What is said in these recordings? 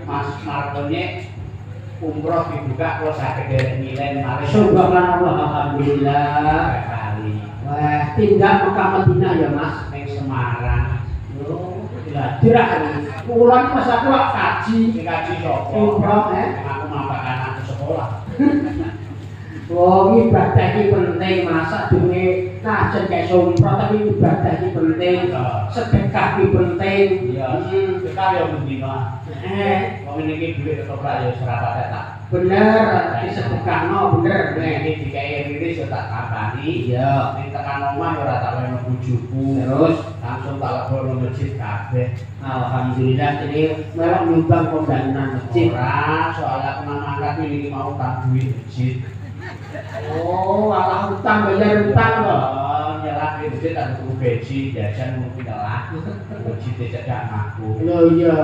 Mas Margonye umroh dibuka kalau sakit dari milen mari. Subhanallah, alhamdulillah. Kali. Wah, tindak Mekah Madinah ya Mas. Neng Semarang. Yo, dirah. Ulang Mas aku kaji. Kaji sopo. Umroh Aku mampak anak ke sekolah. Oh, ibadah ini penting, masa dunia najan kayak sumpah, tapi ibadah ini penting, sedekah ini penting. Iya, sedekah ya mendina. Kalau ini duit tetap raya serapat tak. Bener, sedekah no, bener. Ini dikaya diri sudah tak kapani. Iya. Ini tekan omah ya rata kaya bujuku. Terus langsung tak lebih masjid kabeh. Alhamdulillah, jadi melok nyumbang pembangunan masjid. Ora, soalnya aku mangkat ini mau tak duit masjid. Oh, malah utang bayar utang loh. Nyerah di masjid ada tuku gaji, jajan mungkin lah. Gaji tidak aku. Loh iya,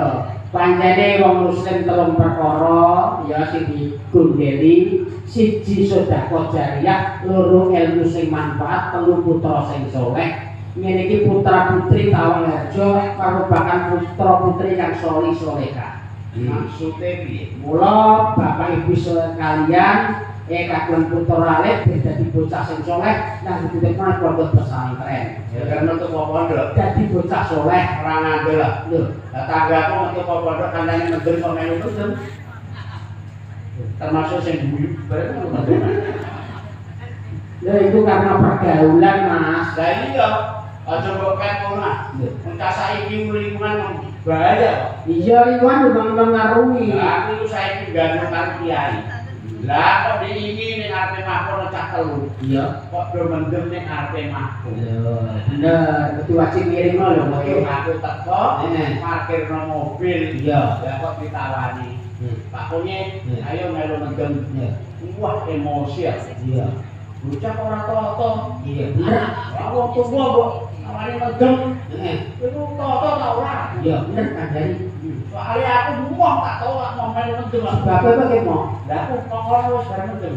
panjane wong muslim telung perkara, ya sing digundeli, siji sedekah jariyah, loro ilmu sing manfaat, telu putra sing saleh. Ngene iki putra putri Tawang Harjo merupakan putra putri kang saleh salehah. Maksudnya piye? Mula bapak ibu sekalian kagungan putra alit dadi bocah sing saleh lan dititipkan pondok pesantren. Ya kan untuk pondok dadi bocah saleh ora ngandel lah. Lho, tetanggaku untuk pondok kandhane mendem kok melu mendem. Termasuk sing guyub bareng mendem. lho itu karena pergaulan Mas. Lah iya, aja kok ket ngono. Entah saiki lingkungan bahaya. Iya lingkungan udah mengaruhi. Lah aku saiki gandeng karo kiai. Lah kok diingi ning arepe mahkota cah telu. Iya. Kok do mendem ning arepe mahkota. Bener, kudu wajib ngirimno lho Oke, aku teko, Heeh. parkirno mobil. Iya. Lah kok ditawani. Pak Kunyi, ayo melu mendem. Iya. Wah, emosi ya. Iya. Bocah kok ora toto. Iya bener. Aku tuwa kok nawani mendem. Heeh. Itu toto ta ora? Iya bener kandhani. Soalnya aku muah tak tahu lah mau melu mendem. Bapak pakai mau. Lah aku kok wis bareng mendem.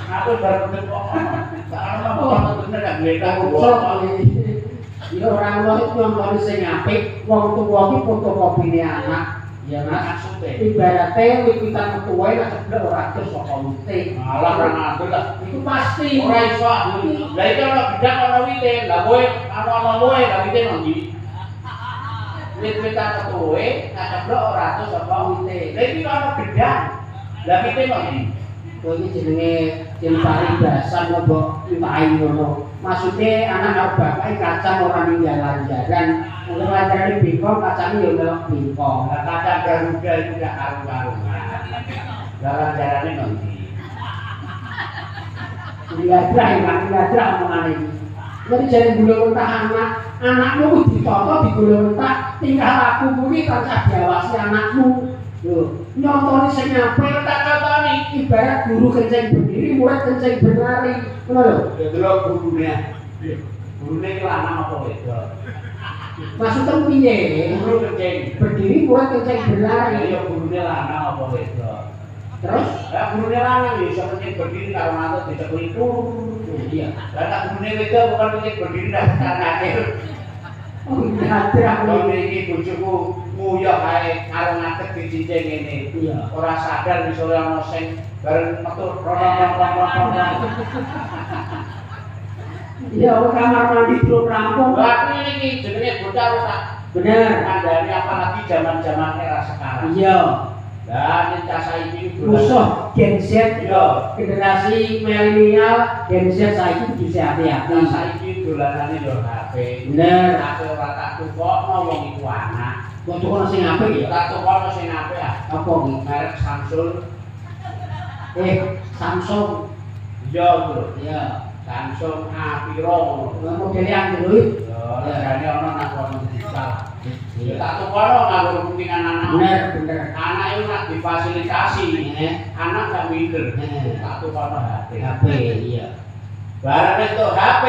Aku bareng mendem kok. Karena mau mendem gak gletah kok. Iya orang luar itu nonton sing apik, wong tuwa iki fotokopine anak. Ya Mas, Maksudnya ibaratnya wiwitan ketuai lah ceblok ora terus kok wite. malah ora ngandel lah. Itu pasti. Ora iso. Lah iki ana gedang ana wite, lah kowe ana kowe lah wite nang ndi? Wit-witan ketuwe kaceblok ora terus apa wite. Lah iki ana gedang. Lah wite nang ndi? Kowe iki jenenge jeneng paribasan mbok entahi ngono. Maksudnya anak karo bapak kacang ora ninggalan jaran. Mungkin lancarane bingkong kacangnya ya melok bingkong. Lah kacang garuda itu gak karu-karuan. Jalan-jalannya nang ndi? Lihat omongane iki. Jadi jare gula mentah anakmu kudu ditoto digula mentah tingkah laku kuwi tansah diawasi anakmu. Lho, nyontoni sing apik Tak contoni. ibarat guru kencing berdiri, murid kencing berlari. Ngono lho. Ya delok gurune. Gurune iki lanang apa wedok? Maksudnya piye? Guru kencing. Berdiri murid kencing berlari. Ya gurune lanang apa wedok? Terus Lah gurune lanang ya iso kencing berdiri karo manut dicekli iya. Lah tak gurune wedok bukan kencing berdiri dah kacil. Oh, iya, Kalau iki bojoku nguyah kae karo ngadeg dicincin ngene. Iya. Ora sadar iso ana sing bareng metu ronong. Iya, kamar mandi belum rampung. Lah aku iki jenenge bocah wis tak Bener. kandhani apalagi zaman-zaman era sekarang. Iya. Lah yen cah saiki Musuh Gen Z, Iya. generasi milenial, Gen Z saiki kudu hati-hati. Cah saiki dolanane yo HP. Bener. Aku ora tak tukokno wong iku anak. Kok tukono sing apik ya? Tak tukokno sing apik ah. Apa iki? Merek Samsung. Samsung. Iya, Bro. Iya. Samsung A-piro. Model Android. Ya, regane ana nang kono digital. Ya tak tukokno nganggo kepentingan anak. Bener. Anak itu nak difasilitasi, anak gak minder. Tak tukokno HP. HP, iya. Barang itu HP,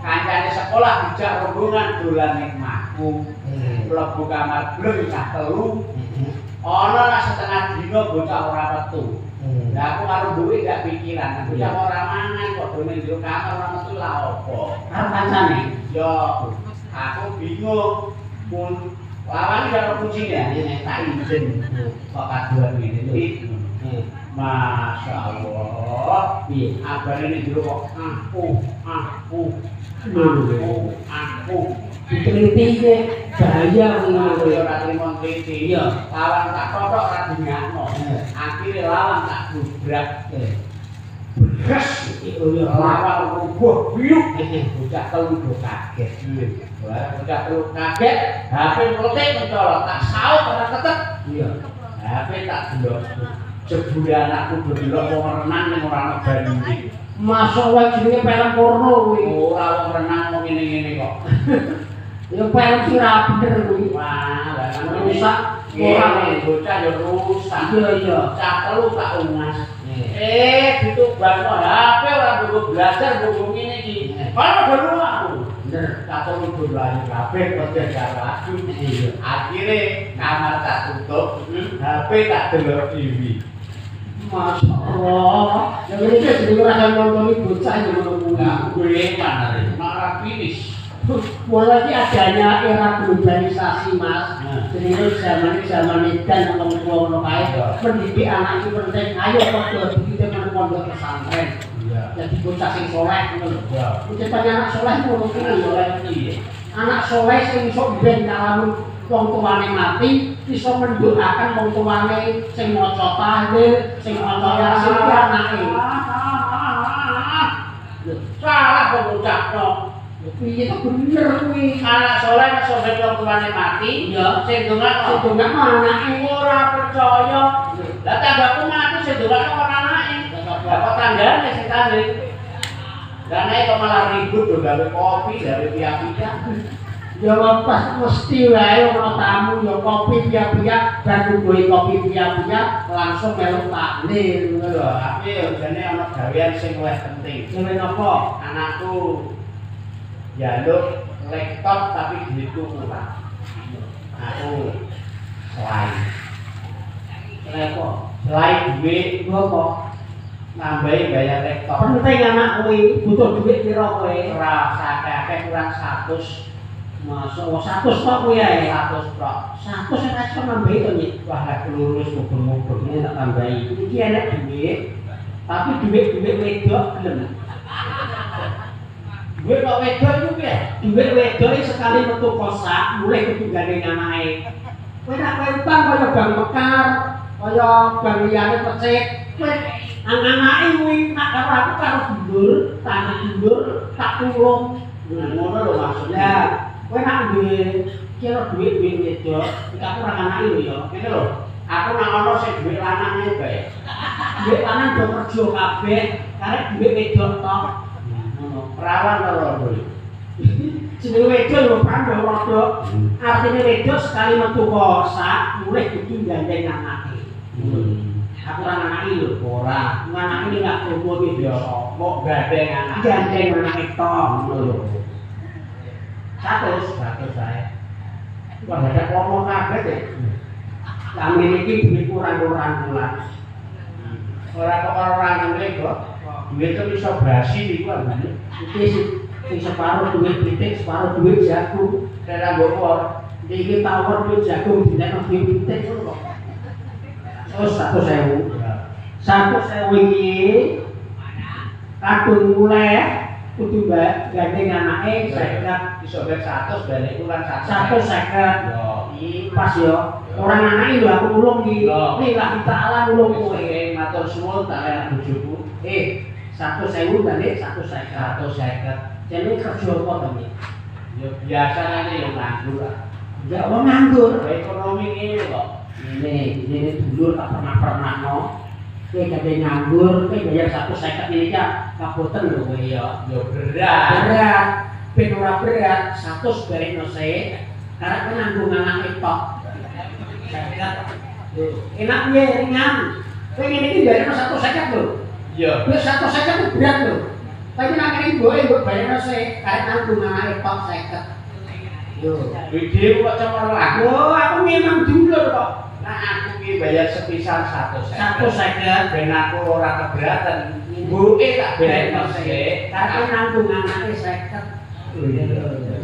kancane sekolah dijak rombongan dolan ning Makmum. Mlebu kamar bleng cah telu. Ana lah setengah dina bocah ora metu. Lah aku karo duwe gak pikiran, bocah ora mangan kok dene njero kamar ora metu lah opo. Karo kancane. Yo, aku bingung pun Lawan iki karo kucingnya, tak izin kok kaduan ngene. Masya Allah, abang ini dulu kok aku. Diteliti bahaya Aku ya ora trimo teliti. Lawan tak totok ora dinyakno. Akhire lawan tak gubrak. Beres lawan rubuh biuk. Bocah telu do kaget. Bocah telu kaget, HP meletik mencolot, tak saut ora ketek. HP tak delok. Jebule anakku delok wong renang ning ora ana bandinge. Masuk wae jenenge film porno kuwi. Ora wong renang kok ngene-ngene kok. Ya film sing ra bener kuwi. Wah, lah rusak orang bocah ya rusak. Iya. Cak telu tak ungas. Ditubasno HP ora buku belajar buku ngene iki. Kalau dulu aku. Bener, cak telu dolan kabeh kerja karo aku. Akhire kamar tak tutup, HP tak delok TV. Masya Allah. Yang ini jadi orang nonton bocah yang menunggu. Gue mana nih? Marah finish. Mulai adanya era globalisasi mas. Jadi itu zaman edan atau tua mendidik anak itu penting. Ayo kok kita pondok pesantren. Jadi bocah sing soleh. Ucapannya anak soleh itu anak soleh sing sok ben kalamun wong tuane mati iso mendoakan wong tuane sing maca tahlil, sing maca yasin ki anake. Salah kok ucapno. Piye to bener kuwi. Anak soleh iso ben wong tuane mati, sing dongakno anake ora percaya. Lah tanggaku mati sing dongakno ora anake. Lah kok tanggane sing tahlil. Lah nek kok malah ribut lho gawe kopi, gawe piye-piye. Ya pas mesti wae ana tamu ya kopi piye-piye dan nggoe kopi piye-piye langsung melu tahlil ngono lho. Tapi ya jane ana gawean sing luwih penting. Sing napa? Anakku jaluk laptop tapi duitku kurang. Aku selain duit Ngopo? nambahi bayar laptop. Penting anak kuwi butuh duit pira kowe? Ora sakake kurang 100. Masuk 100 tok kuwi ae. 100 tok. 100 nek iso nambahi to nyik. Wah nek lurus mubeng-mubeng Ini tak tambahi. Iki enek duit. Tapi duit wedok gelem. duit kok wedok iku piye? Duit wedok iki sekali metu kosak, mulai kudu gandeng anake. Kowe nek kowe utang kaya Bank Mekar, kaya bank liyane pecik, kowe anake kuwi nak karo aku karo dulur, tak tulung. Ngono lho maksudnya. Ya, kowe nak duwe kira duit wedok, iki aku ora anake lho ya. Ngene lho. Aku nak ono sing duit lanange bae. Duit lanang do kerja kabeh, karek duit wedok tok. Perawan lho duit. Jenenge wedok lho pandho rodok. Artine wedok sekali metu kosak, mulai kudu gandeng anake. Aku ora anake lho, ora. Anake iki gak kumpul iki biasa. Kok gandeng anak. Gandeng anake tok ngono lho. 100 ae. Wah, ada promo kabeh deh. Lah ngene iki duit kurang-kurang bulan. Ora kok orang ngene kok. Duit itu bisa basi iku ambane. Iki sing separuh duit pitik, separuh duit jagung. Daerah Bogor. Iki tawar duit jagung dinekno duit pitik ngono kok. Terus 100.000. 100.000 iki kadung mulai kudu gandeng anake 50. Iso ben 100 balik itu kan 150. Yo, Pas yo. Orang anake lho aku nulung iki. Lillahi ta'ala nulung kowe. matur suwun tak enak bojoku. 100.000 balik 150. 150. Jadi kerja apa to iki? Yo biasane yo nganggur lah. Ya wong nganggur. Ekonomi ini kok. Ini dulur tak pernah no. Kowe gede nganggur, kowe bayar 150 ini ya kaboten lho kowe ya. Yo berat. Berat, ben ora berat, 100 bareng sik. Karena kowe nanggung anake tok. Enak piye ringan. Kowe ngene iki bayar 150 lho. Yo. Kowe 150 itu berat lho. Tapi nek ngene mboke mbok bayar sik, karek nanggung anake tok 50. Yo. Video kok cemerlang. Oh, aku memang dulur kok. Nah aku ki bayar sepisan 150. 150 ben aku ora keberatan. Mbuke tak berekno sik. karena nanggung anake 50.